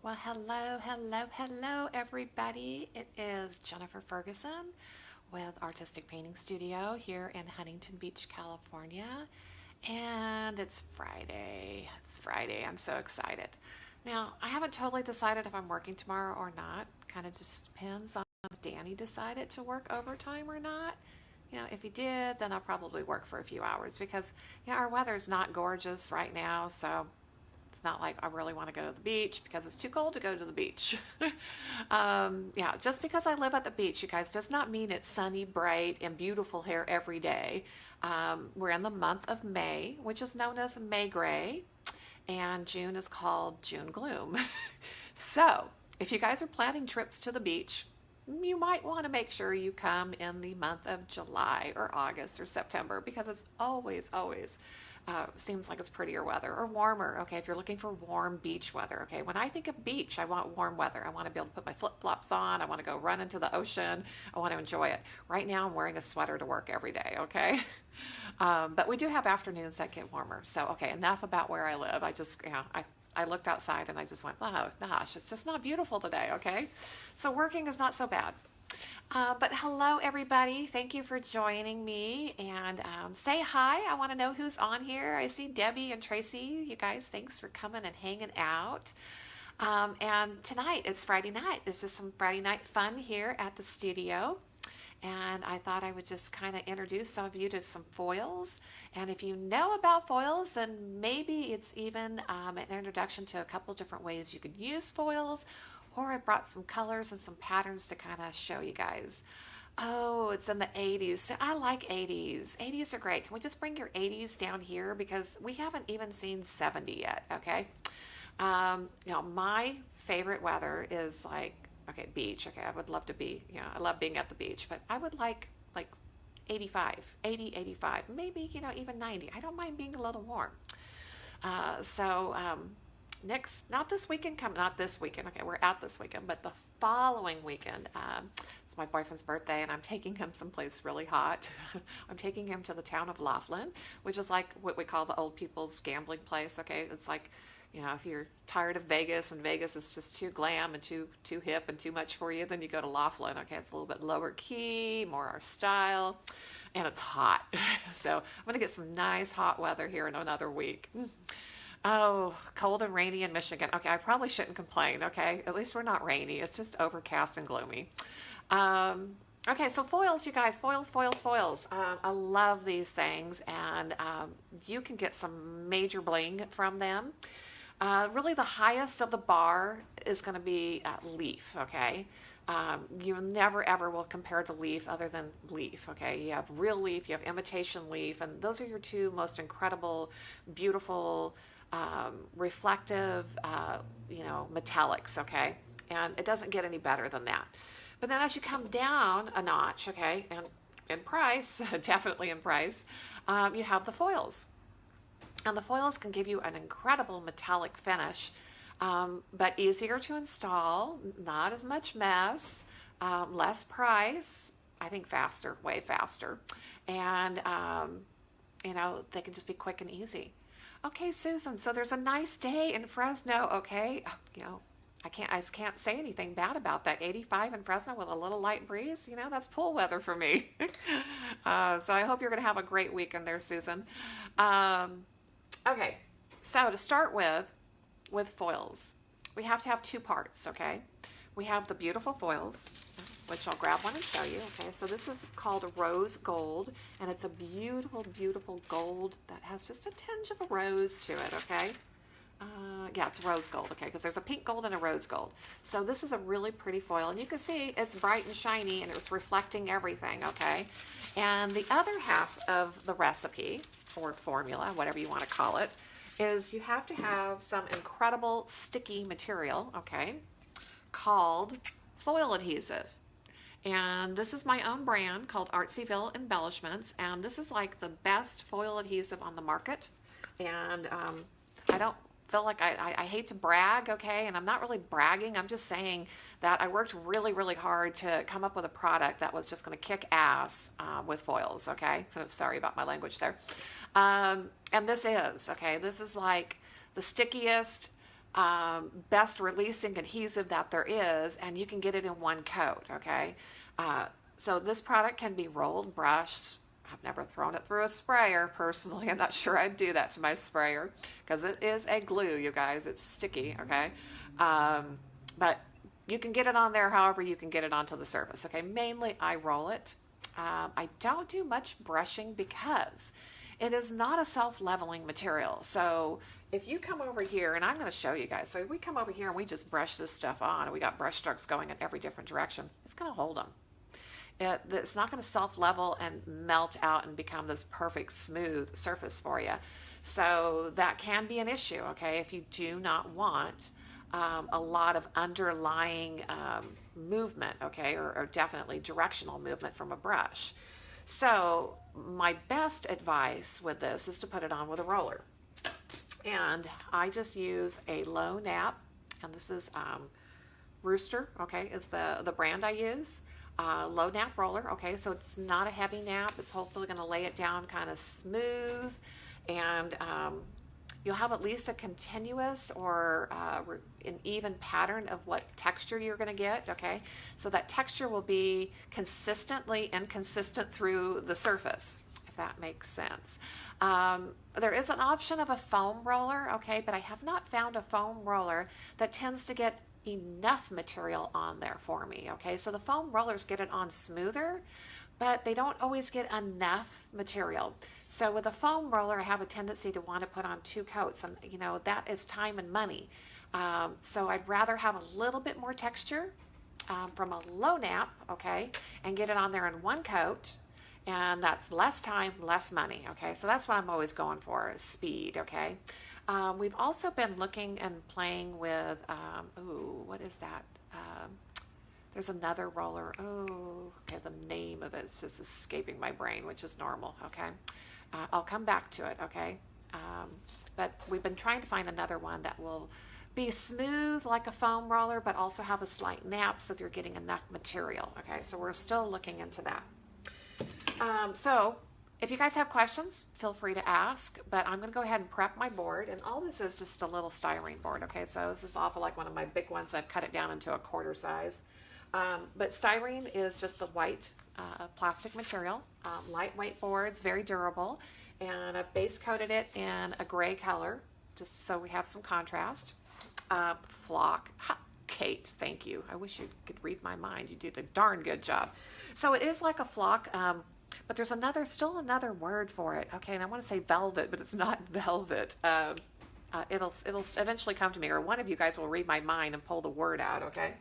Well, hello, hello, hello, everybody. It is Jennifer Ferguson with Artistic Painting Studio here in Huntington Beach, California. And it's Friday. It's Friday. I'm so excited. Now, I haven't totally decided if I'm working tomorrow or not. Kind of just depends on if Danny decided to work overtime or not. If he did, then I'll probably work for a few hours because, our weather's not gorgeous right now. So it's not like I really want to go to the beach because it's too cold to go to the beach. Yeah, just because I live at the beach, you guys, does not mean it's sunny, bright, and beautiful here every day. We're in the month of May, which is known as May Gray, and June is called June Gloom. So, if you guys are planning trips to the beach, you might want to make sure you come in the month of July or August or September because it's always seems like it's prettier weather or warmer. Okay, if you're looking for warm beach weather. Okay, when I think of beach, I want warm weather. I want to be able to put my flip-flops on. I want to go run into the ocean. I want to enjoy it. Right now, I'm wearing a sweater to work every day. Okay, but we do have afternoons that get warmer. So okay, enough about where I live. I looked outside and I just went, oh gosh, it's just not beautiful today. Okay, so working is not so bad. But hello, everybody. Thank you for joining me. And say hi. I want to know who's on here. I see Debbie and Tracy. You guys, thanks for coming and hanging out. And tonight, it's Friday night. It's just some Friday night fun here at the studio. And I thought I would just kind of introduce some of you to some foils. And if you know about foils, then maybe it's even an introduction to a couple different ways you could use foils, or I brought some colors and some patterns to kind of show you guys. Oh, it's in the 80s. So I like 80s. 80s are great. Can we just bring your 80s down here? Because we haven't even seen 70 yet, okay? My favorite weather is like, okay, beach. Okay, I would love to be, I love being at the beach, but I would like 85, 80, 85, maybe, even 90. I don't mind being a little warm. So next, not this weekend, not this weekend, okay, we're out this weekend, but the following weekend, it's my boyfriend's birthday and I'm taking him someplace really hot. I'm taking him to the town of Laughlin, which is like what we call the old people's gambling place, okay? It's like, if you're tired of Vegas and Vegas is just too glam and too hip and too much for you, then you go to Laughlin, okay? It's a little bit lower key, more our style, and it's hot. So I'm gonna get some nice hot weather here in another week. Oh, cold and rainy in Michigan. Okay, I probably shouldn't complain, okay? At least we're not rainy. It's just overcast and gloomy. Okay, so foils, you guys. Foils, foils, foils. I love these things, and you can get some major bling from them. Really, the highest of the bar is going to be leaf, okay? You never ever will compare to leaf other than leaf, okay? You have real leaf, you have imitation leaf, and those are your two most incredible, beautiful, reflective, metallics, okay? And it doesn't get any better than that. But then as you come down a notch, okay, and in price, definitely in price, you have the foils. And the foils can give you an incredible metallic finish, but easier to install, not as much mess, less price, I think faster, way faster. And, they can just be quick and easy. Okay, Susan, so there's a nice day in Fresno, okay? I just can't say anything bad about that. 85 in Fresno with a little light breeze, that's pool weather for me. So I hope you're going to have a great weekend there, Susan. Okay, so to start with foils, we have to have two parts, okay? We have the beautiful foils, which I'll grab one and show you, okay? So this is called rose gold, and it's a beautiful, beautiful gold that has just a tinge of a rose to it, okay? Yeah, it's rose gold, okay, because there's a pink gold and a rose gold. So this is a really pretty foil, and you can see it's bright and shiny, and it's reflecting everything, okay? And the other half of the recipe, or formula, whatever you want to call it, is you have to have some incredible sticky material, okay, called foil adhesive. And this is my own brand called Artsyville Embellishments, and this is like the best foil adhesive on the market. And I don't feel like I hate to brag, okay, and I'm not really bragging, I'm just saying that I worked really, really hard to come up with a product that was just going to kick ass with foils, okay? Sorry about my language there. And this is, okay, this is like the stickiest, best releasing adhesive that there is, and you can get it in one coat, okay? So this product can be rolled, brushed. I've never thrown it through a sprayer personally. I'm not sure I'd do that to my sprayer because it is a glue, you guys. It's sticky, okay? But you can get it on there however you can get it onto the surface, okay? Mainly I roll it. I don't do much brushing because it is not a self-leveling material. So if you come over here, and I'm going to show you guys, so we come over here and we just brush this stuff on, and we got brush strokes going in every different direction, it's going to hold them. It's not going to self-level and melt out and become this perfect smooth surface for you. So that can be an issue, okay, if you do not want a lot of underlying movement, okay, or definitely directional movement from a brush. So my best advice with this is to put it on with a roller. And I just use a low nap, and this is Rooster, okay, is the brand I use. Low nap roller, okay, so it's not a heavy nap. It's hopefully going to lay it down kind of smooth, and you'll have at least a continuous or an even pattern of what texture you're going to get, okay? So that texture will be consistently inconsistent through the surface, if that makes sense. There is an option of a foam roller, okay, but I have not found a foam roller that tends to get enough material on there for me, okay? So the foam rollers get it on smoother, but they don't always get enough material. So with a foam roller, I have a tendency to want to put on 2 coats, and you know, that is time and money. So I'd rather have a little bit more texture from a low nap, okay, and get it on there in 1 coat, and that's less time, less money, okay? So that's what I'm always going for, is speed, okay? We've also been looking and playing with, what is that? There's another roller. Oh, okay, the name of it's just escaping my brain, which is normal, okay? I'll come back to it, okay? But we've been trying to find another one that will be smooth like a foam roller, but also have a slight nap so that you're getting enough material, okay? So we're still looking into that. So if you guys have questions, feel free to ask, but I'm going to go ahead and prep my board, and all this is just a little styrene board, okay? So this is awful like one of my big ones. I've cut it down into a 1/4 size. But styrene is just a white plastic material, lightweight boards, very durable, and I've base coated it in a gray color, just so we have some contrast. Flock. Ha, Kate, thank you. I wish you could read my mind. You did a darn good job. So it is like a flock, but there's still another word for it. Okay, and I want to say velvet, but it's not velvet. It'll eventually come to me, or one of you guys will read my mind and pull the word out, okay?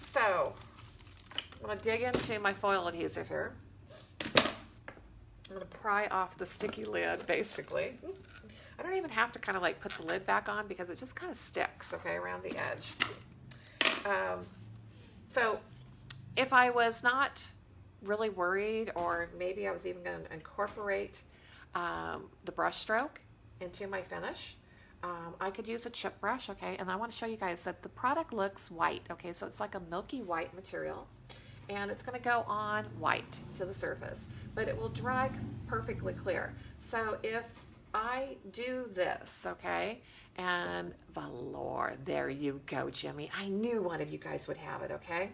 So I'm going to dig into my foil adhesive here. I'm going to pry off the sticky lid, basically. I don't even have to kind of like put the lid back on because it just kind of sticks, okay, around the edge. So if I was not really worried, or maybe I was even going to incorporate the brush stroke into my finish, I could use a chip brush, okay, and I want to show you guys that the product looks white, okay, so it's like a milky white material, and it's going to go on white to the surface, but it will dry perfectly clear. So if I do this, okay, and velour, there you go, Jimmy. I knew one of you guys would have it, okay?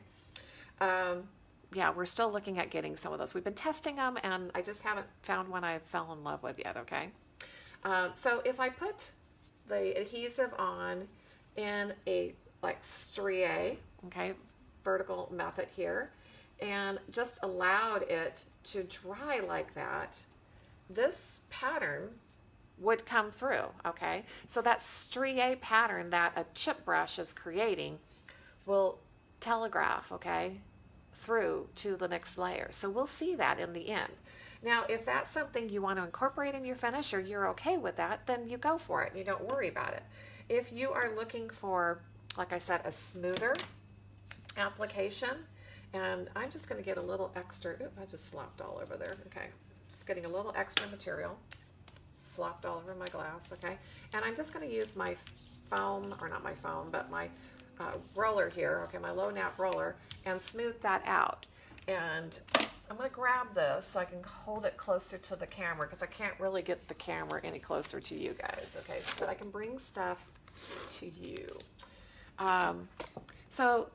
Yeah, we're still looking at getting some of those. We've been testing them, and I just haven't found one I fell in love with yet, okay? So if I put the adhesive on in a like strié, okay, vertical method here, and just allowed it to dry like that, this pattern would come through, okay? So that strié pattern that a chip brush is creating will telegraph, okay, through to the next layer. So we'll see that in the end. Now, if that's something you want to incorporate in your finish, or you're okay with that, then you go for it. You don't worry about it. If you are looking for, like I said, a smoother application, and I'm just going to get a little extra, oops, I just slopped all over there, okay. Just getting a little extra material, slopped all over my glass, okay. And I'm just going to use my foam, or not my foam, but my roller here, okay, my low nap roller, and smooth that out. And I'm going to grab this so I can hold it closer to the camera because I can't really get the camera any closer to you guys. Okay, so that I can bring stuff to you. So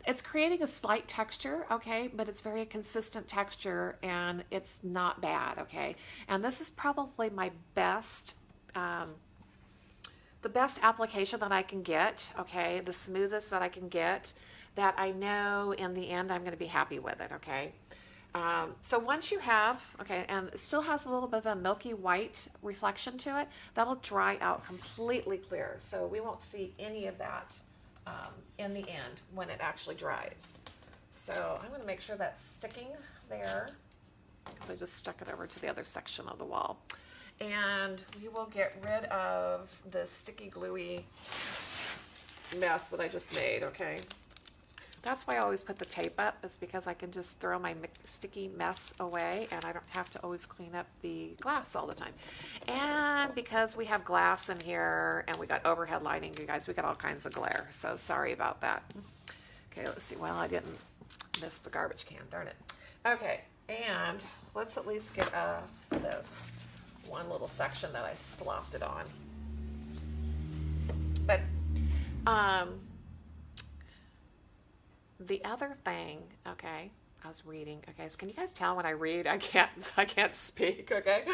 it's creating a slight texture, okay, but it's very consistent texture and it's not bad, okay. And this is probably my best, the best application that I can get, okay, the smoothest that I can get that I know in the end I'm going to be happy with it, okay. So once you have, okay, and it still has a little bit of a milky white reflection to it, that'll dry out completely clear. So we won't see any of that in the end when it actually dries. So I'm going to make sure that's sticking there because I just stuck it over to the other section of the wall. And we will get rid of this sticky gluey mess that I just made, okay? That's why I always put the tape up, is because I can just throw my sticky mess away and I don't have to always clean up the glass all the time. And because we have glass in here and we got overhead lighting, you guys, we got all kinds of glare. So sorry about that. Okay, let's see. Well, I didn't miss the garbage can, darn it. Okay, and let's at least get this one little section that I slopped it on. But, the other thing, okay, I was reading, okay, so can you guys tell when I read, I can't speak, okay?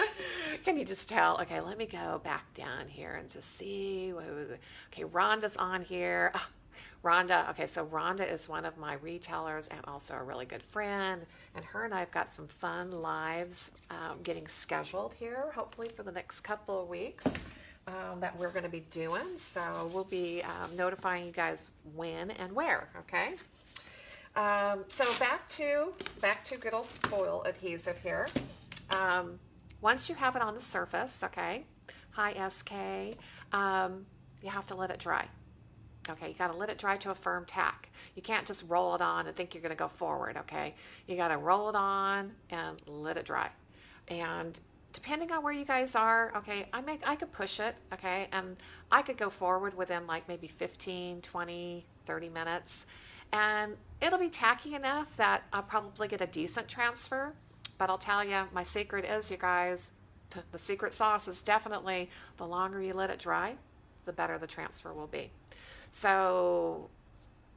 Can you just tell? Okay, let me go back down here and just see. Okay, Rhonda's on here. Oh, Rhonda, okay, so Rhonda is one of my retailers and also a really good friend, and her and I have got some fun lives getting scheduled here, hopefully for the next couple of weeks. That we're going to be doing, so we'll be notifying you guys when and where, okay? So back to good old foil adhesive here. Once you have it on the surface, okay, high SK, you have to let it dry. Okay, you got to let it dry to a firm tack. You can't just roll it on and think you're going to go forward, okay? You got to roll it on and let it dry. And depending on where you guys are, okay, I could push it, okay, and I could go forward within like maybe 15, 20, 30 minutes. And it'll be tacky enough that I'll probably get a decent transfer. But I'll tell you, my secret is, you guys, the secret sauce is definitely the longer you let it dry, the better the transfer will be. So,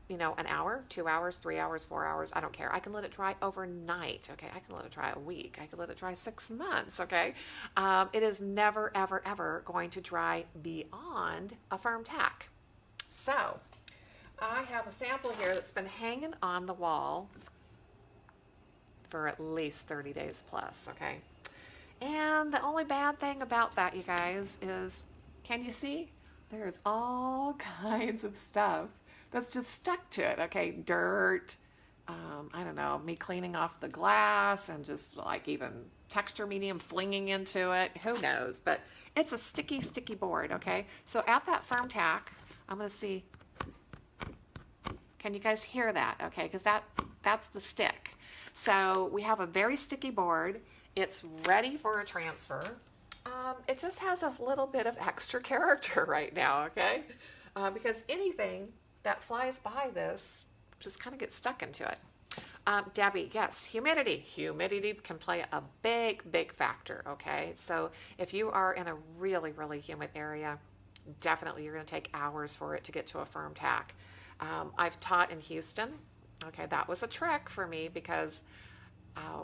you know, an hour, 2 hours, 3 hours, 4 hours, I don't care. I can let it dry overnight, okay? I can let it dry a week. I can let it dry 6 months, okay? It is never, ever, ever going to dry beyond a firm tack. So I have a sample here that's been hanging on the wall for at least 30 days plus, okay? And the only bad thing about that, you guys, is, can you see? There's all kinds of stuff that's just stuck to it, okay? Dirt, I don't know, me cleaning off the glass and just like even texture medium flinging into it, who knows? But it's a sticky, sticky board, okay? So at that firm tack, I'm gonna see, can you guys hear that? Okay, because that's the stick. So we have a very sticky board. It's ready for a transfer. It just has a little bit of extra character right now, okay? Because anything that flies by this just kind of gets stuck into it. Debbie, yes, humidity. Humidity can play a big, big factor, okay? So if you are in a really, really humid area, definitely you're going to take hours for it to get to a firm tack. I've taught in Houston. Okay, that was a trick for me because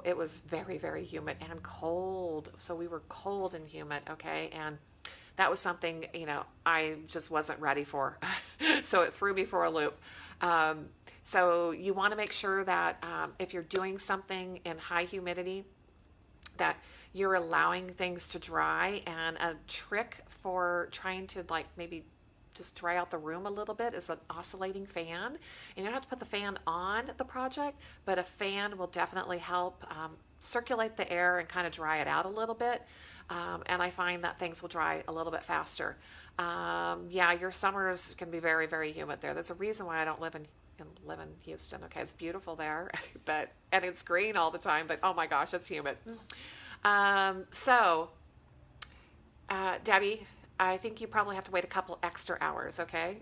it was very, very humid and cold. So we were cold and humid, okay? And that was something, you know, I just wasn't ready for. So it threw me for a loop. So you want to make sure that if you're doing something in high humidity, that you're allowing things to dry. And a trick for trying to like maybe just dry out the room a little bit is an oscillating fan. And you don't have to put the fan on the project, but a fan will definitely help circulate the air and kind of dry it out a little bit. And I find that things will dry a little bit faster. Yeah, your summers can be very, very humid there. There's a reason why I don't live in Houston. Okay, it's beautiful there, and it's green all the time, but oh my gosh, it's humid. So, Debbie, I think you probably have to wait a couple extra hours, okay?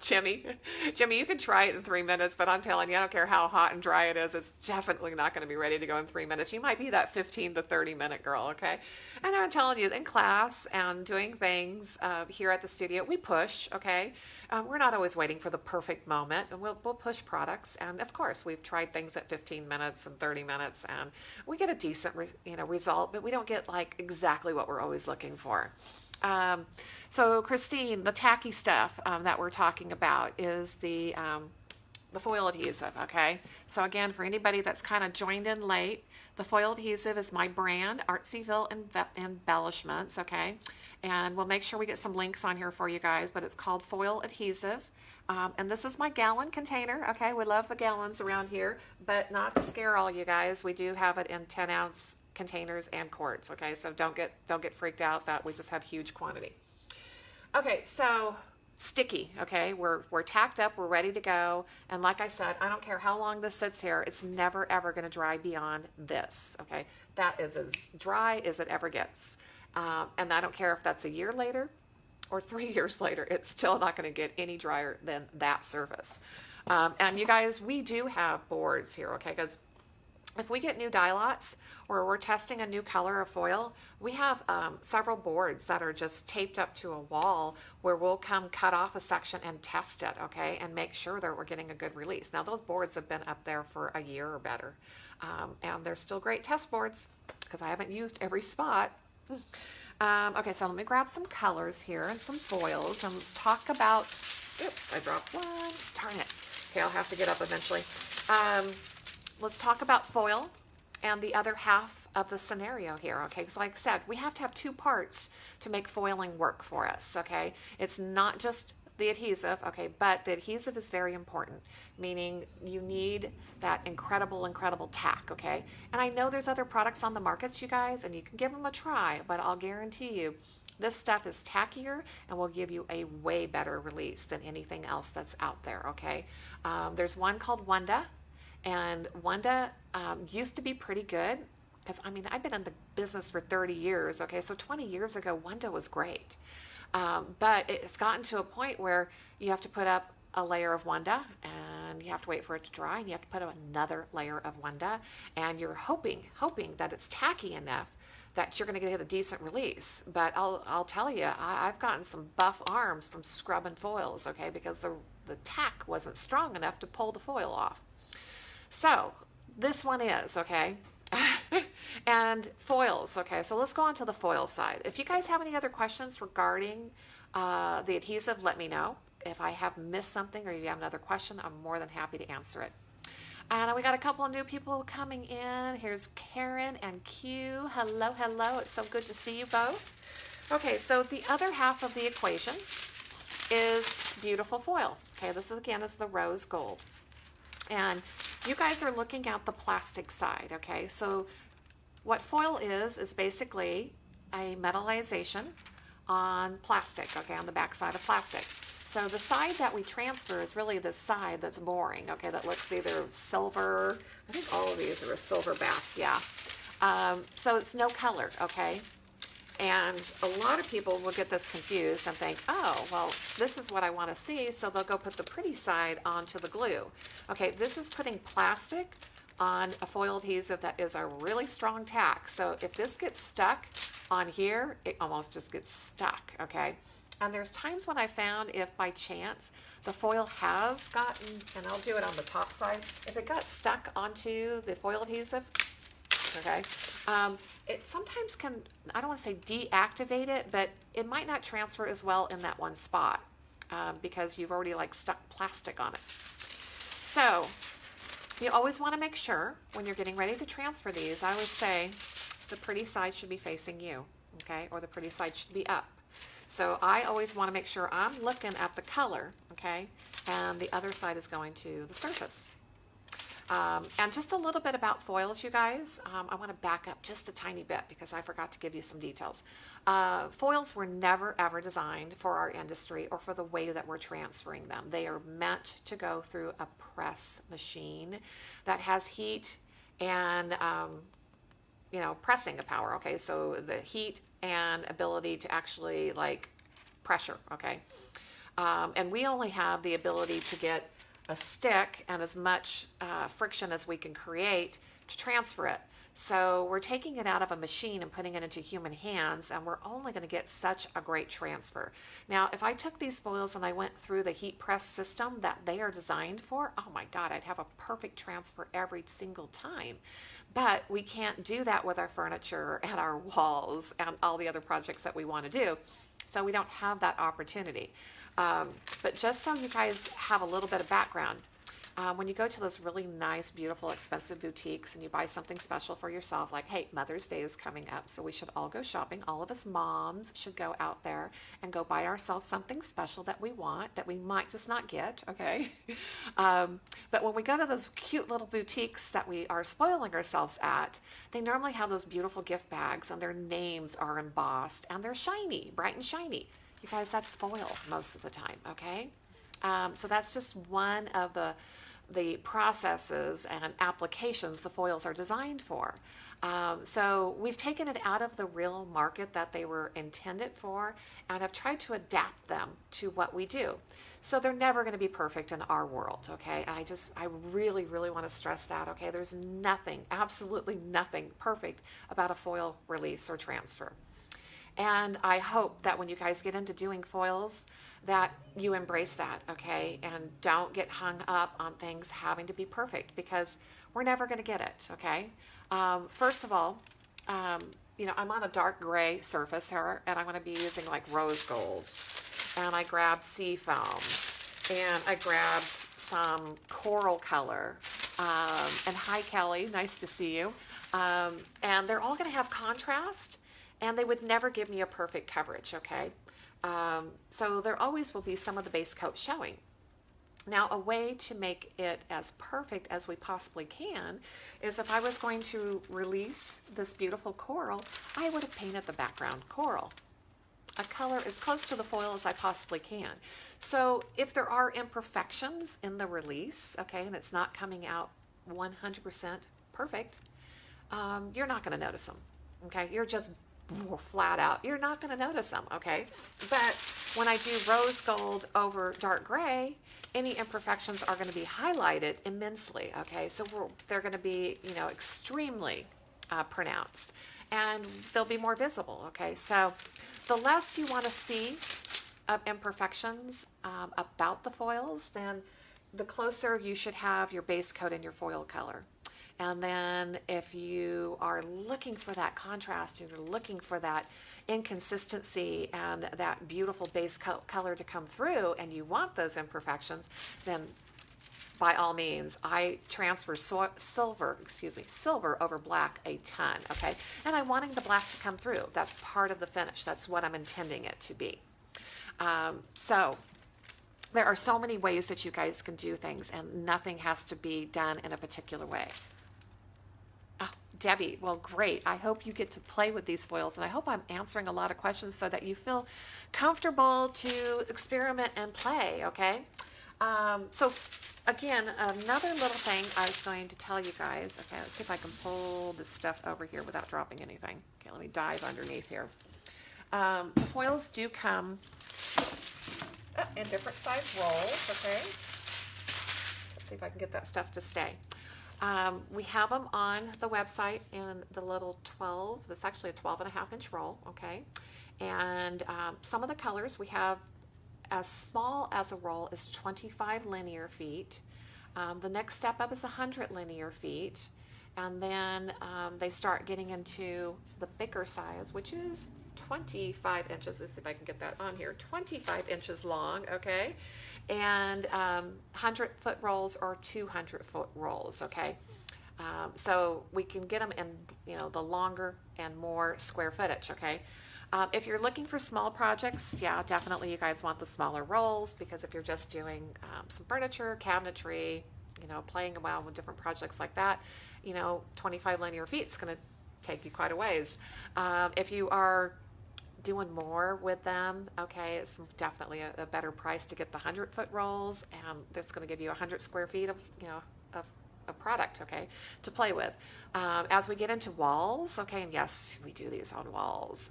Jimmy, you can try it in 3 minutes, but I'm telling you, I don't care how hot and dry it is, it's definitely not going to be ready to go in 3 minutes. You might be that 15 to 30 minute girl, okay? And I'm telling you, in class and doing things here at the studio, we push, okay? We're not always waiting for the perfect moment, and we'll push products. And of course, we've tried things at 15 minutes and 30 minutes, and we get a decent, result, but we don't get like exactly what we're always looking for. So Christine, the tacky stuff that we're talking about is the foil adhesive, okay? So again, for anybody that's kind of joined in late, the foil adhesive is my brand, Artsyville Embellishments, okay? And we'll make sure we get some links on here for you guys, but it's called foil adhesive. And this is my gallon container, okay? We love the gallons around here, but not to scare all you guys, we do have it in 10-ounce containers and quarts, okay? So don't get freaked out that we just have huge quantity. Okay, so sticky, okay? We're tacked up, we're ready to go. And like I said, I don't care how long this sits here, it's never ever gonna dry beyond this, okay? That is as dry as it ever gets. And I don't care if that's a year later or 3 years later, it's still not gonna get any drier than that surface. And you guys, we do have boards here, okay? Because if we get new dye lots or we're testing a new color of foil, we have several boards that are just taped up to a wall where we'll come cut off a section and test it, okay, and make sure that we're getting a good release. Now, those boards have been up there for a year or better, and they're still great test boards because I haven't used every spot. Okay, so let me grab some colors here and some foils, and let's talk about, oops, I dropped one, darn it. Okay, I'll have to get up eventually. Let's talk about foil and the other half of the scenario here, okay? Because like I said, we have to have two parts to make foiling work for us, okay? It's not just the adhesive, okay, but the adhesive is very important, meaning you need that incredible tack, okay? And I know there's other products on the markets, you guys, and you can give them a try, but I'll guarantee you this stuff is tackier and will give you a way better release than anything else that's out there, okay? There's one called Wunda. And Wunda used to be pretty good because, I mean, I've been in the business for 30 years, okay? So 20 years ago, Wunda was great. But it's gotten to a point where you have to put up a layer of Wunda and you have to wait for it to dry and you have to put up another layer of Wunda and you're hoping that it's tacky enough that you're going to get a decent release. But I'll tell you, I've gotten some buff arms from scrubbing foils, okay? Because the tack wasn't strong enough to pull the foil off. So this one is, okay, and foils, okay, so let's go on to the foil side. If you guys have any other questions regarding the adhesive, let me know. If I have missed something or you have another question, I'm more than happy to answer it. And we got a couple of new people coming in. Here's Karen and Q. Hello, it's so good to see you both. Okay, so the other half of the equation is beautiful foil. Okay, this is, again, is the rose gold. And you guys are looking at the plastic side, okay? So what foil is basically a metallization on plastic, okay, on the back side of plastic. So the side that we transfer is really the side that's boring, okay, that looks either silver, I think all of these are a silver back, yeah. So it's no color, okay? And a lot of people will get this confused and think, oh, well, this is what I want to see, so they'll go put the pretty side onto the glue. Okay, this is putting plastic on a foil adhesive that is a really strong tack. So if this gets stuck on here, it almost just gets stuck, okay? And there's times when I found if by chance the foil has gotten, and I'll do it on the top side, if it got stuck onto the foil adhesive, okay, it sometimes can, I don't want to say deactivate it, but it might not transfer as well in that one spot because you've already like stuck plastic on it. So you always want to make sure when you're getting ready to transfer these, I would say the pretty side should be facing you, okay, or the pretty side should be up. So I always want to make sure I'm looking at the color, okay, and the other side is going to the surface. And just a little bit about foils, you guys. I want to back up just a tiny bit because I forgot to give you some details. Foils were never ever designed for our industry or for the way that we're transferring them. They are meant to go through a press machine that has heat and pressing power, okay? So the heat and ability to actually like pressure, okay? And we only have the ability to get a stick and as much friction as we can create to transfer it. So we're taking it out of a machine and putting it into human hands, and we're only going to get such a great transfer. Now, if I took these foils and I went through the heat press system that they are designed for, oh my God, I'd have a perfect transfer every single time. But we can't do that with our furniture and our walls and all the other projects that we want to do. So we don't have that opportunity. But just so you guys have a little bit of background, when you go to those really nice, beautiful, expensive boutiques and you buy something special for yourself, like, hey, Mother's Day is coming up, so we should all go shopping. All of us moms should go out there and go buy ourselves something special that we want, that we might just not get, okay? But when we go to those cute little boutiques that we are spoiling ourselves at, they normally have those beautiful gift bags and their names are embossed and they're shiny, bright and shiny. You guys, that's foil most of the time, okay? So that's just one of the processes and applications the foils are designed for. So we've taken it out of the real market that they were intended for and have tried to adapt them to what we do. So they're never going to be perfect in our world, okay? And I really, really want to stress that, okay? There's nothing, absolutely nothing perfect about a foil release or transfer. And I hope that when you guys get into doing foils, that you embrace that, okay? And don't get hung up on things having to be perfect, because we're never going to get it, okay? First of all, I'm on a dark gray surface here, and I'm going to be using like rose gold. And I grabbed sea foam, and I grabbed some coral color. And hi, Kelly, nice to see you. And they're all going to have contrast, and they would never give me a perfect coverage, okay? So there always will be some of the base coat showing. Now, a way to make it as perfect as we possibly can is if I was going to release this beautiful coral, I would have painted the background coral, a color as close to the foil as I possibly can. So if there are imperfections in the release, okay, and it's not coming out 100% perfect, you're not going to notice them, okay? You're just flat out, you're not going to notice them, okay? But when I do rose gold over dark gray, any imperfections are going to be highlighted immensely, okay? So they're going to be, extremely pronounced, and they'll be more visible, okay? So the less you want to see of imperfections about the foils, then the closer you should have your base coat and your foil color. And then if you are looking for that contrast, you're looking for that inconsistency and that beautiful base color to come through, and you want those imperfections, then by all means, I transfer silver over black a ton, okay? And I'm wanting the black to come through. That's part of the finish. That's what I'm intending it to be. So there are so many ways that you guys can do things, and nothing has to be done in a particular way. Debbie, well, great. I hope you get to play with these foils, and I hope I'm answering a lot of questions so that you feel comfortable to experiment and play, okay? So again, another little thing I was going to tell you guys, okay, let's see if I can pull this stuff over here without dropping anything. Okay, let me dive underneath here. The foils do come in different size rolls, okay? Let's see if I can get that stuff to stay. We have them on the website in the little 12, that's actually a 12.5-inch roll, okay? And some of the colors we have as small as a roll is 25 linear feet. The next step up is 100 linear feet. And then they start getting into the bigger size, which is 25 inches. Let's see if I can get that on here. 25 inches long, okay? And 100-foot rolls or 200-foot rolls, okay? So we can get them in, the longer and more square footage, okay? If you're looking for small projects, yeah, definitely you guys want the smaller rolls, because if you're just doing some furniture, cabinetry, playing around with different projects like that, 25 linear feet is going to take you quite a ways. If you are doing more with them, okay, it's definitely a better price to get the 100-foot rolls, and that's going to give you 100 square feet of a product, okay, to play with. As we get into walls, okay, and yes, we do these on walls.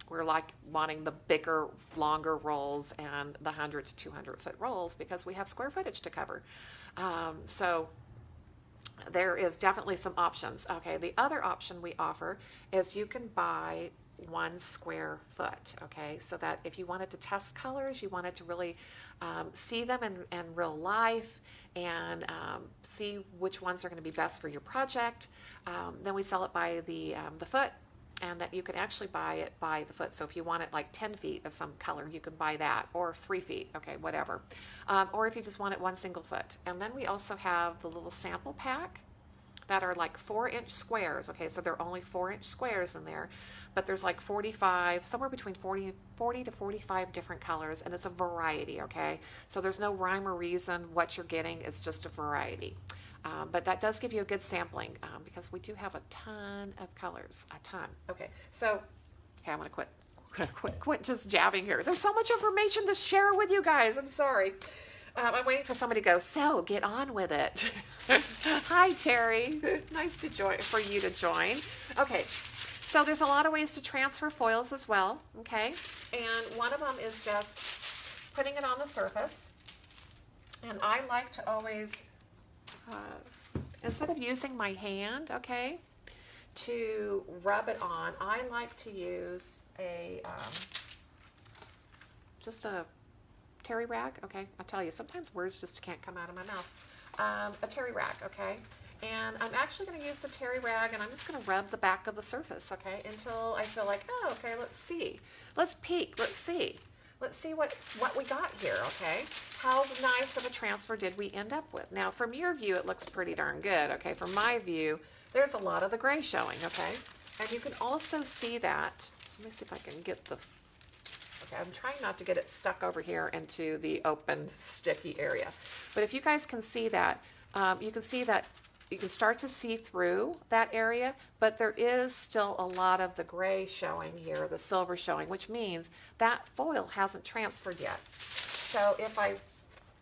We're like wanting the bigger, longer rolls and the 100 to 200 foot rolls because we have square footage to cover. So there is definitely some options. Okay, the other option we offer is you can buy 1 square foot, okay, so that if you wanted to test colors, you wanted to really see them in real life and see which ones are going to be best for your project. Then we sell it by the foot, and that you can actually buy it by the foot. So if you want it like 10 feet of some color, you can buy that, or 3 feet, okay, whatever. Or if you just want it 1 single foot. And then we also have the little sample pack that are like 4-inch squares, okay, so they're only 4-inch squares in there, but there's like 45, somewhere between 40 to 45 different colors, and it's a variety, okay? So there's no rhyme or reason what you're getting, it's just a variety. But that does give you a good sampling because we do have a ton of colors, a ton. Okay, so, okay, I'm gonna quit just jabbing here. There's so much information to share with you guys, I'm sorry. I'm waiting for somebody to go, so get on with it. Hi, Terry. Nice for you to join. Okay, so there's a lot of ways to transfer foils as well, okay? And one of them is just putting it on the surface. And I like to always, instead of using my hand, okay, to rub it on, I like to use just a terry rag, okay? I'll tell you, sometimes words just can't come out of my mouth. A terry rag, okay? And I'm actually going to use the terry rag, and I'm just going to rub the back of the surface, okay, until I feel like, oh, okay, let's see. Let's peek. Let's see. Let's see what we got here, okay? How nice of a transfer did we end up with? Now, from your view, it looks pretty darn good, okay? From my view, there's a lot of the gray showing, okay? And you can also see that. Let me see if I can get the... Okay, I'm trying not to get it stuck over here into the open, sticky area. But if you guys can see that, you can see that you can start to see through that area, but there is still a lot of the gray showing here, the silver showing, which means that foil hasn't transferred yet. So if I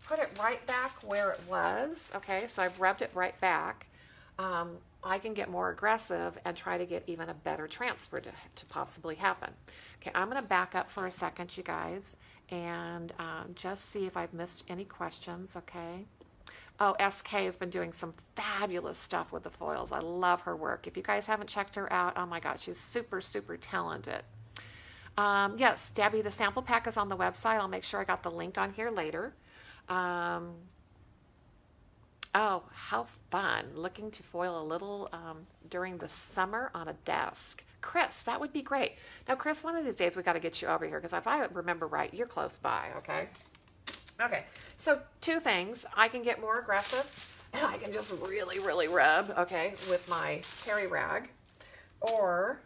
put it right back where it was, okay, so I've rubbed it right back, I can get more aggressive and try to get even a better transfer to possibly happen. Okay, I'm going to back up for a second, you guys, and just see if I've missed any questions, okay? Oh, SK has been doing some fabulous stuff with the foils. I love her work. If you guys haven't checked her out, oh my God, she's super, super talented. Yes, Debbie, the sample pack is on the website. I'll make sure I got the link on here later. Oh, how fun. Looking to foil a little during the summer on a desk. Chris, that would be great. Now, Chris, one of these days we got to get you over here because if I remember right, you're close by, okay? Okay, so 2 things. I can get more aggressive and I can just really, really rub, okay, with my terry rag, or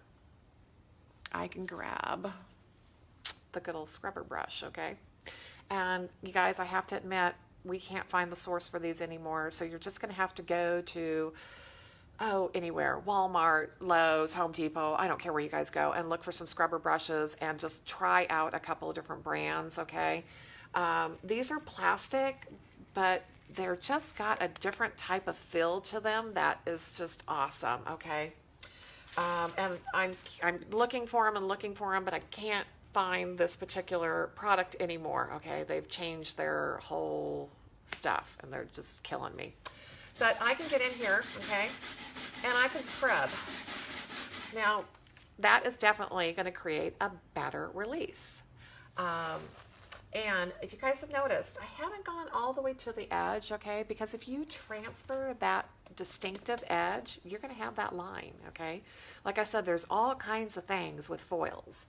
I can grab the good old scrubber brush, okay? And you guys, I have to admit, we can't find the source for these anymore, so you're just going to have to go to, anywhere, Walmart, Lowe's, Home Depot, I don't care where you guys go, and look for some scrubber brushes and just try out a couple of different brands, okay? These are plastic, but they're just got a different type of feel to them that is just awesome, okay? And I'm looking for them, but I can't find this particular product anymore, okay? They've changed their whole stuff, and they're just killing me. But I can get in here, okay, and I can scrub. Now, that is definitely going to create a better release. And if you guys have noticed, I haven't gone all the way to the edge, okay? Because if you transfer that distinctive edge, you're going to have that line, okay? Like I said, there's all kinds of things with foils.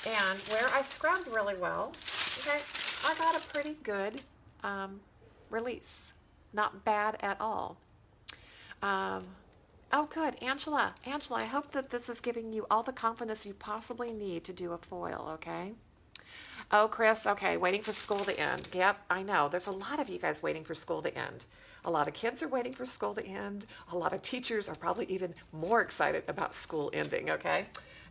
And where I scrubbed really well, okay, I got a pretty good release. Not bad at all. Oh, good. Angela, I hope that this is giving you all the confidence you possibly need to do a foil, okay? Oh, Chris, okay, waiting for school to end. Yep, I know. There's a lot of you guys waiting for school to end. A lot of kids are waiting for school to end. A lot of teachers are probably even more excited about school ending, okay?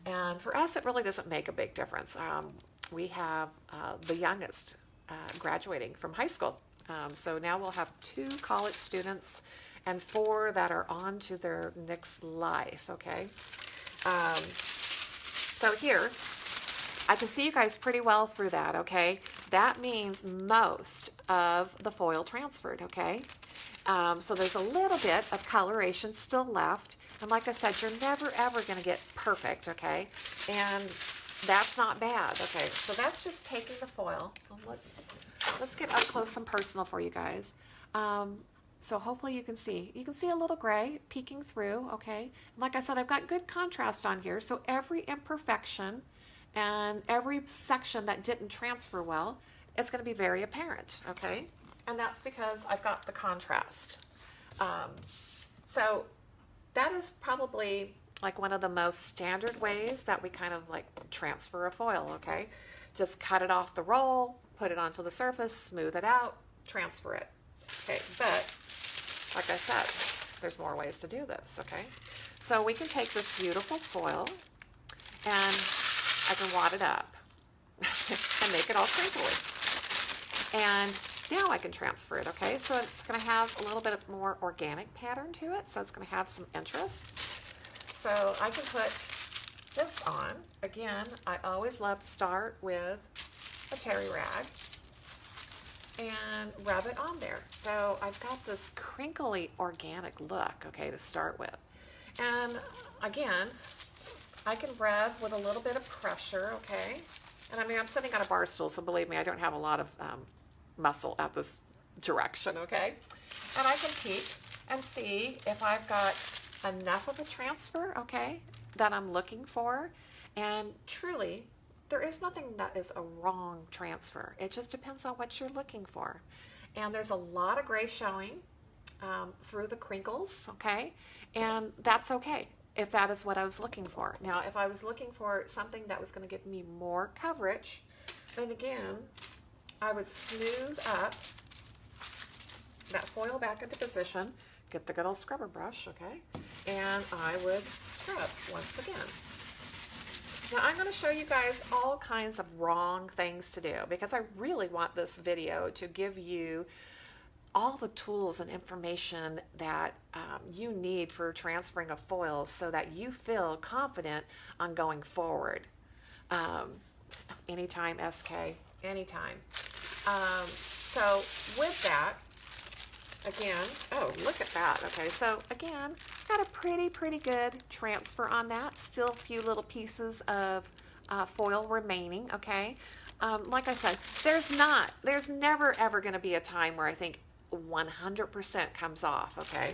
And for us, it really doesn't make a big difference. We have the youngest graduating from high school So now we'll have 2 college students and 4 that are on to their next life, okay? So here, I can see you guys pretty well through that, okay? That means most of the foil transferred, okay? So there's a little bit of coloration still left. And like I said, you're never ever going to get perfect, okay? And that's not bad, okay? So that's just taking the foil. Let's get up close and personal for you guys. So hopefully you can see. You can see a little gray peeking through, okay? Like I said, I've got good contrast on here, so every imperfection and every section that didn't transfer well is going to be very apparent, okay? And that's because I've got the contrast. So that is probably like one of the most standard ways that we kind of like transfer a foil, okay? Just cut it off the roll, put it onto the surface, smooth it out, transfer it. Okay, but like I said, there's more ways to do this, okay? So we can take this beautiful foil and I can wad it up and make it all crinkly. And now I can transfer it, okay? So it's gonna have a little bit of more organic pattern to it, so it's gonna have some interest. So I can put this on. Again, I always love to start with a terry rag and rub it on there. So I've got this crinkly organic look, okay, to start with. And again, I can rub with a little bit of pressure, okay? And I mean, I'm sitting on a bar stool, so believe me, I don't have a lot of muscle at this direction, okay? And I can peek and see if I've got enough of a transfer, okay, that I'm looking for. And truly, there is nothing that is a wrong transfer. It just depends on what you're looking for. And there's a lot of gray showing through the crinkles, okay? And that's okay if that is what I was looking for. Now, if I was looking for something that was going to give me more coverage, then again, I would smooth up that foil back into position, get the good old scrubber brush, okay? And I would scrub once again. Now I'm going to show you guys all kinds of wrong things to do because I really want this video to give you all the tools and information that you need for transferring a foil so that you feel confident on going forward. Anytime, SK, anytime. So with that, again, oh, look at that. Okay, so again, got a pretty good transfer on that. Still a few little pieces of foil remaining, okay? Like I said, there's never ever going to be a time where I think 100% comes off, okay?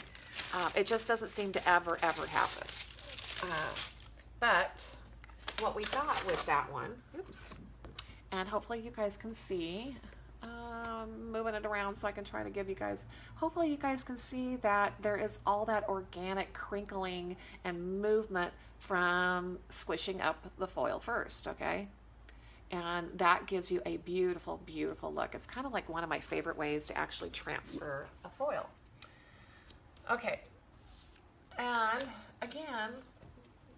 It just doesn't seem to ever happen. But what we got with that one, oops, and hopefully you guys can see, moving it around so I can try to give you guys, hopefully you guys can see that there is all that organic crinkling and movement from squishing up the foil first, okay? And that gives you a beautiful look. It's kind of like one of my favorite ways to actually transfer a foil. Okay, and again,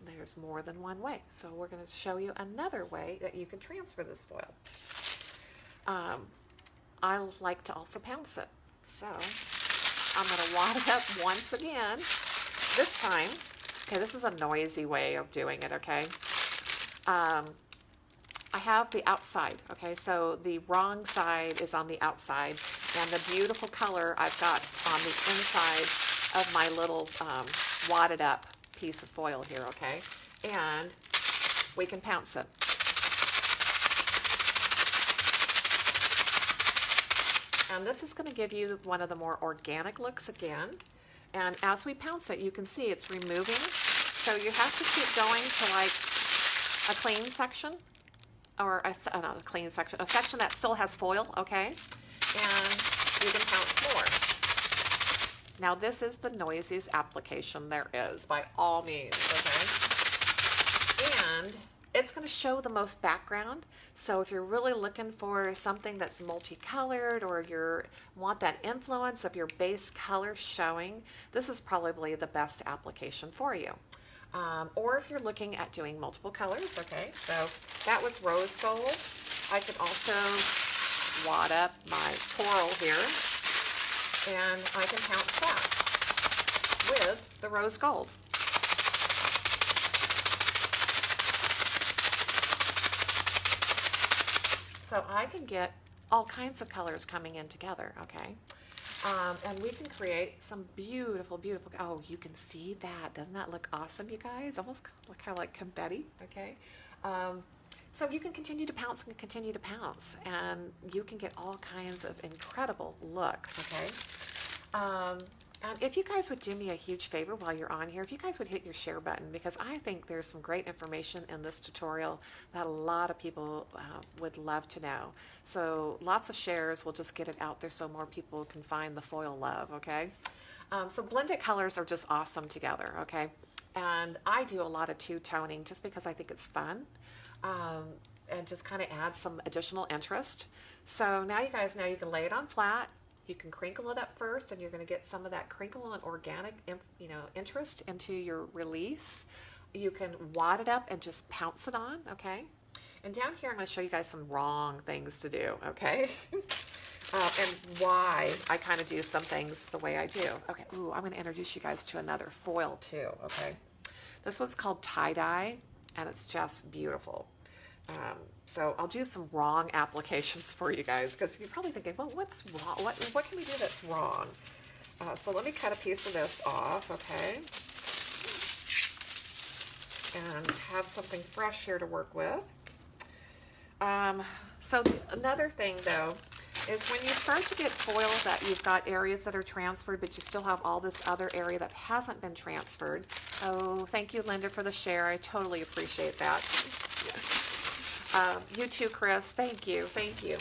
there's more than one way. So we're going to show you another way that you can transfer this foil. I like to also pounce it. So I'm going to wad it up once again. This time, okay, this is a noisy way of doing it, okay? I have the outside, okay? So the wrong side is on the outside, and the beautiful color I've got on the inside of my little wadded up piece of foil here, okay? And we can pounce it. And this is going to give you one of the more organic looks again. And as we pounce it, you can see it's removing. So you have to keep going to like a clean section, or not a clean section, a section that still has foil, okay? And you can pounce more. Now this is the noisiest application there is, by all means, okay? And it's going to show the most background. So if you're really looking for something that's multicolored, or you want that influence of your base color showing, this is probably the best application for you. Or if you're looking at doing multiple colors, okay? So that was rose gold. I could also wad up my coral here, and I can pounce that with the rose gold. So I can get all kinds of colors coming in together, okay? And we can create some beautiful, beautiful, oh, you can see that. Doesn't that look awesome, you guys? Almost kind of like confetti, okay? So you can continue to pounce and continue to pounce, and you can get all kinds of incredible looks, okay? And if you guys would do me a huge favor while you're on here, if you guys would hit your share button, because I think there's some great information in this tutorial that a lot of people would love to know. So lots of shares will just get it out there so more people can find the foil love, okay? So blended colors are just awesome together, okay? And I do a lot of two-toning just because I think it's fun, and just kind of add some additional interest. So now you guys know you can lay it on flat. You can crinkle it up first, and you're going to get some of that crinkle and organic, interest into your release. You can wad it up and just pounce it on, okay? And down here, I'm going to show you guys some wrong things to do, okay? And why I kind of do some things the way I do. Okay, ooh, I'm going to introduce you guys to another foil too, okay? This one's called tie-dye, and it's just beautiful. So I'll do some wrong applications for you guys, because you're probably thinking, well, what's wrong? What can we do that's wrong? So let me cut a piece of this off, okay? And have something fresh here to work with. So another thing, though, is when you start to get foil that you've got areas that are transferred, but you still have all this other area that hasn't been transferred. Oh, thank you, Linda, for the share. I totally appreciate that. You too, Chris. Thank you. Thank you.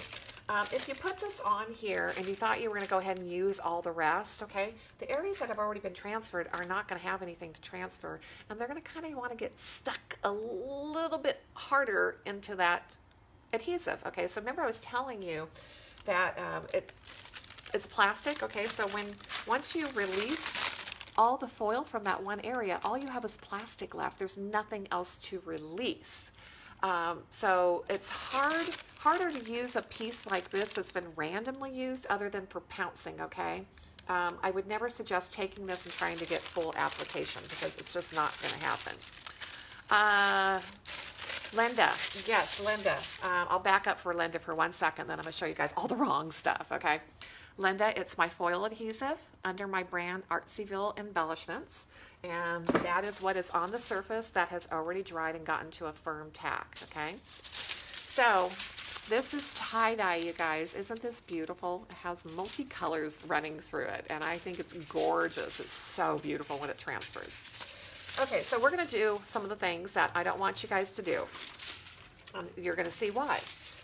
If you put this on here and you thought you were going to go ahead and use all the rest, okay, the areas that have already been transferred are not going to have anything to transfer, and they're going to kind of want to get stuck a little bit harder into that adhesive, okay? So remember I was telling you that it's plastic, okay? So once you release all the foil from that one area, all you have is plastic left. There's nothing else to release. So it's harder to use a piece like this that's been randomly used other than for pouncing, okay? I would never suggest taking this and trying to get full application, because it's just not going to happen. Linda, yes, Linda. I'll back up for Linda for 1 second, then I'm going to show you guys all the wrong stuff, okay? Linda, it's my foil adhesive under my brand Artsyville Embellishments, and that is what is on the surface that has already dried and gotten to a firm tack, okay? So this is tie-dye, you guys. Isn't this beautiful? It has multicolors running through it, and I think it's gorgeous. It's so beautiful when it transfers. Okay, so we're going to do some of the things that I don't want you guys to do. You're going to see why.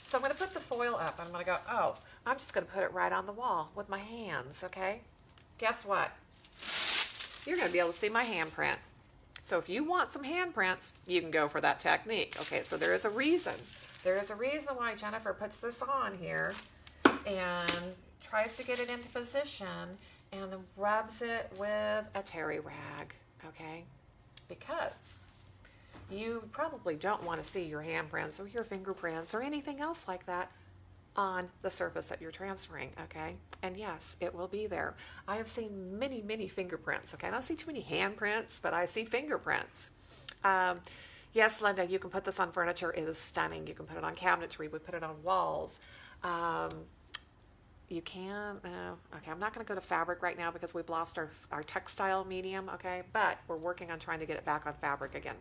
So I'm going to put the foil up. I'm going to go, oh, I'm just going to put it right on the wall with my hands, okay? Guess what? You're going to be able to see my handprint. So if you want some handprints, you can go for that technique. Okay, so there is a reason. There is a reason why Jennifer puts this on here and tries to get it into position and rubs it with a terry rag, okay? Because you probably don't want to see your handprints or your fingerprints or anything else like that on the surface that you're transferring, okay? And yes, it will be there. I have seen many, many fingerprints, okay? I don't see too many handprints, but I see fingerprints. Yes, Linda, you can put this on furniture. It is stunning. You can put it on cabinetry. We put it on walls. You can, okay, I'm not going to go to fabric right now because we've lost our textile medium, okay? But we're working on trying to get it back on fabric again.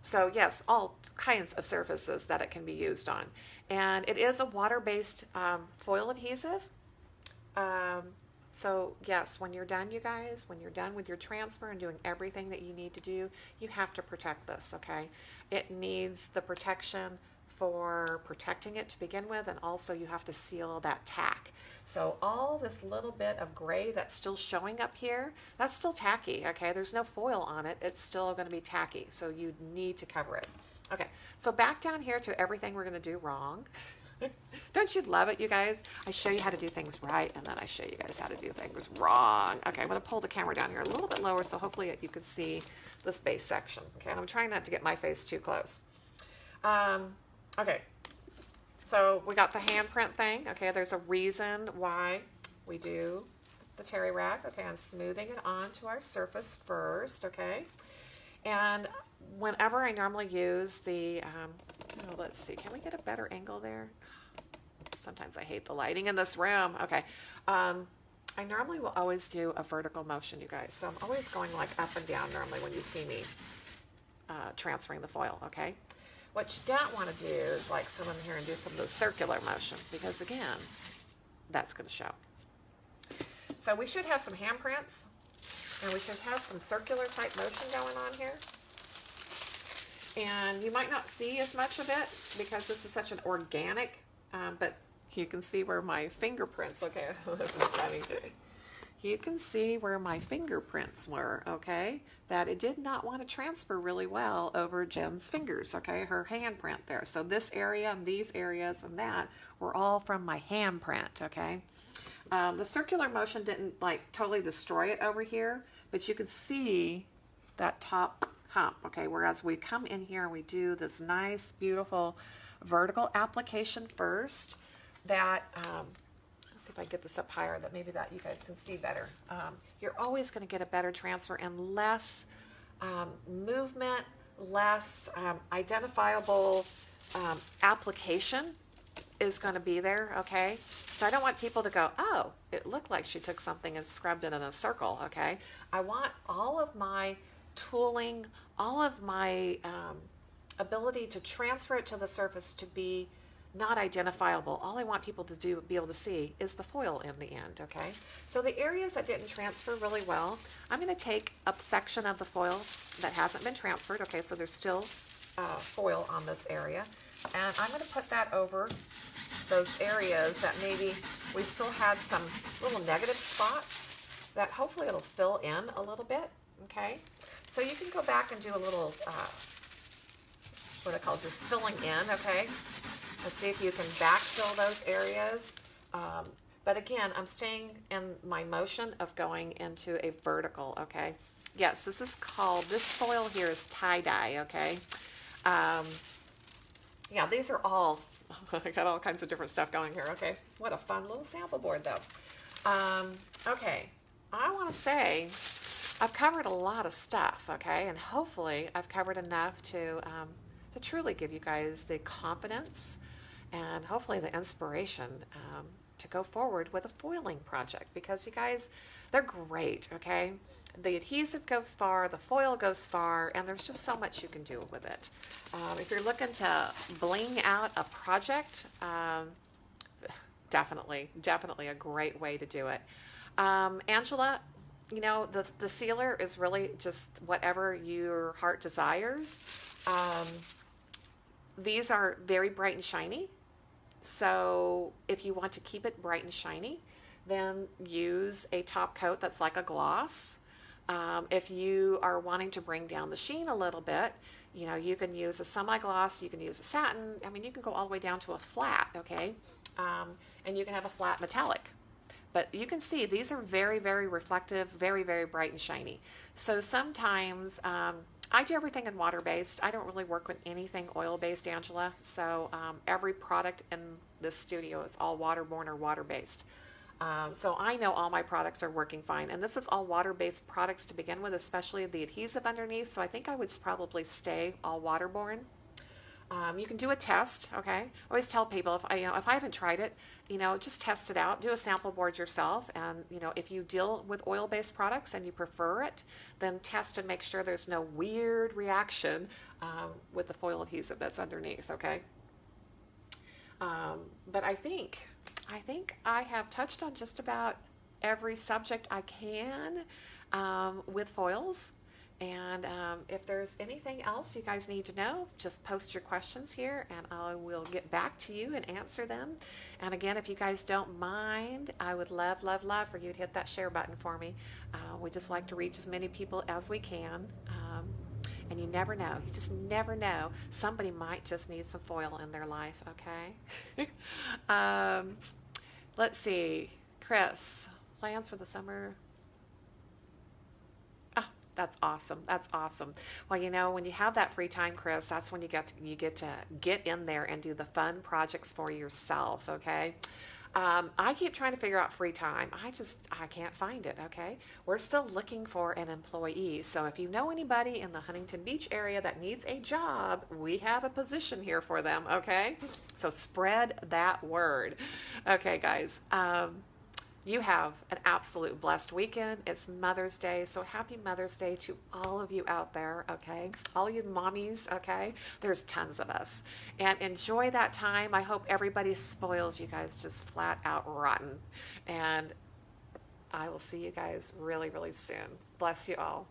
So yes, all kinds of surfaces that it can be used on. And it is a water-based foil adhesive. So yes, when you're done, you guys, when you're done with your transfer and doing everything that you need to do, you have to protect this, okay? It needs the protection for protecting it to begin with, and also you have to seal that tack. So all this little bit of gray that's still showing up here, that's still tacky, okay? There's no foil on it. It's still going to be tacky, so you need to cover it. Okay, so back down here to everything we're going to do wrong. Don't you love it, you guys? I show you how to do things right, and then I show you guys how to do things wrong. Okay, I'm going to pull the camera down here a little bit lower so hopefully you can see this base section. Okay, and I'm trying not to get my face too close. Okay, So we got the handprint thing. Okay, there's a reason why we do the terry rack. Okay, I'm smoothing it onto our surface first. Okay, and whenever I normally use the, let's see, can we get a better angle there? Sometimes I hate the lighting in this room. Okay, I normally will always do a vertical motion, you guys. So I'm always going like up and down normally when you see me transferring the foil. Okay. What you don't want to do is like come in here and do some of the circular motion, because again, that's going to show. So we should have some handprints, and we should have some circular type motion going on here. And you might not see as much of it because this is such an organic, but you can see where my fingerprints, okay, this is funny. You can see where my fingerprints were, okay, that it did not want to transfer really well over Jen's fingers, okay, her handprint there. So this area and these areas and that were all from my handprint, okay. The circular motion didn't like totally destroy it over here, but you can see that top hump, okay, whereas we come in here and we do this nice, beautiful vertical application first that, if I get this up higher, that maybe that you guys can see better. You're always going to get a better transfer and less movement, less identifiable application is going to be there, okay? So I don't want people to go, oh, it looked like she took something and scrubbed it in a circle, okay? I want all of my tooling, all of my ability to transfer it to the surface to be not identifiable. All I want people to do, be able to see, is the foil in the end, okay? So the areas that didn't transfer really well, I'm going to take a section of the foil that hasn't been transferred, okay, so there's still foil on this area, and I'm going to put that over those areas that maybe we still had some little negative spots that hopefully it'll fill in a little bit, okay? So you can go back and do a little, what I call just filling in, okay? Let's see if you can backfill those areas. But again, I'm staying in my motion of going into a vertical, okay? Yes, this is called, this foil here is tie-dye, okay? Yeah, these are all, I got all kinds of different stuff going here, okay? What a fun little sample board, though. Okay, I want to say I've covered a lot of stuff, okay? And hopefully I've covered enough to truly give you guys the confidence and hopefully the inspiration to go forward with a foiling project, because you guys, they're great, okay? The adhesive goes far, the foil goes far, and there's just so much you can do with it. If you're looking to bling out a project, definitely a great way to do it. Angela, you know, the sealer is really just whatever your heart desires. These are very bright and shiny. So if you want to keep it bright and shiny, then use a top coat that's like a gloss. If you are wanting to bring down the sheen a little bit, you know, you can use a semi-gloss, you can use a satin. I mean, you can go all the way down to a flat, okay? And you can have a flat metallic. But you can see these are very, very reflective, very, very bright and shiny. So sometimes I do everything in water-based. I don't really work with anything oil-based, Angela. So every product in this studio is all waterborne or water-based. So I know all my products are working fine. And this is all water-based products to begin with, especially the adhesive underneath. So I think I would probably stay all waterborne. You can do a test, okay? I always tell people, if I haven't tried it, just test it out. Do a sample board yourself, and if you deal with oil-based products and you prefer it, then test and make sure there's no weird reaction with the foil adhesive that's underneath, okay? But I think I have touched on just about every subject I can with foils. And if there's anything else you guys need to know, just post your questions here and I will get back to you and answer them. And again, if you guys don't mind, I would love, love, love for you to hit that share button for me. We just like to reach as many people as we can. And you never know. You just never know. Somebody might just need some foil in their life, okay? Let's see. Chris, plans for the summer? That's awesome. That's awesome. Well, you know, when you have that free time, Chris, that's when you get to get in there and do the fun projects for yourself. Okay. I keep trying to figure out free time. I can't find it. Okay. We're still looking for an employee. So if you know anybody in the Huntington Beach area that needs a job, we have a position here for them. Okay. So spread that word. Okay, guys. You have an absolute blessed weekend. It's Mother's Day, so happy Mother's Day to all of you out there, okay? All you mommies, okay? There's tons of us. And enjoy that time. I hope everybody spoils you guys just flat out rotten. And I will see you guys really, really soon. Bless you all.